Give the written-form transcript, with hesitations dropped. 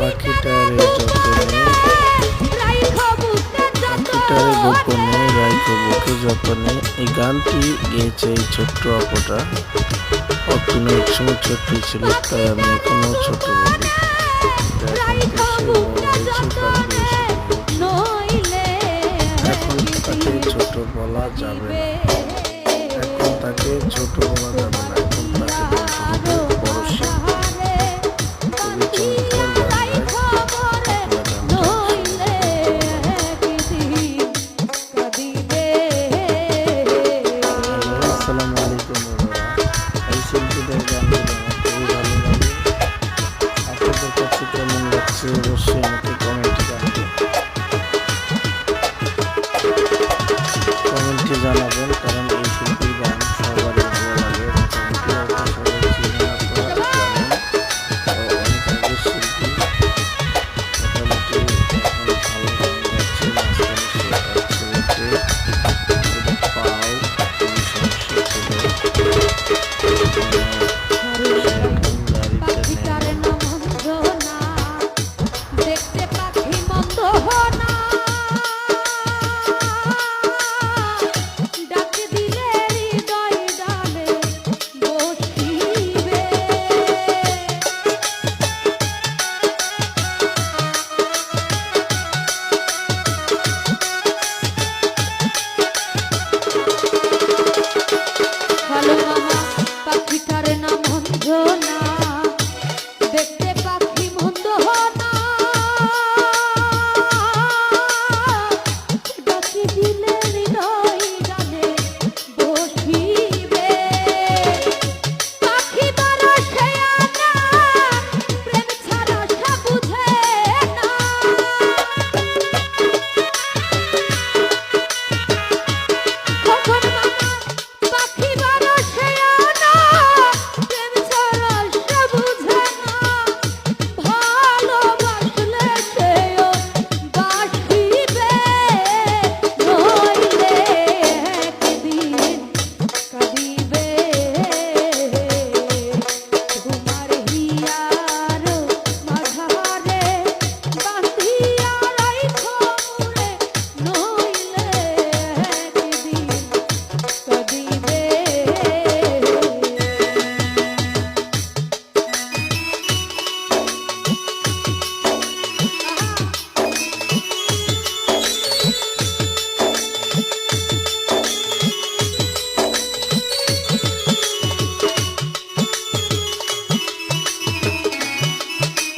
পাখিটারে যতনে পাখিটারে গোপনে রাইখো বুকে যতনে। এই গানটি গেয়েছে এই ছোট্ট অপটা। অতনু একসময় ছোট্টই ছিল, তাই আমি এখনো ছোট বলি। এখন তাকে ছোট বলা যাবে না, এখন তাকে ছোট বলা যাবে না, এখন তাকে বলতে হবে বড় শিল্পী। খুবই চমৎকার গান গায়, আপনারা গানটা আসসালামু আলাইকুম বন্ধুরা। এই শিল্পীদের গানগুলো আমার খুবই ভালো লাগে। আপনাদের কাছে কেমন লাগছে অবশ্যই আমাকে কমেন্টে জানাবেন।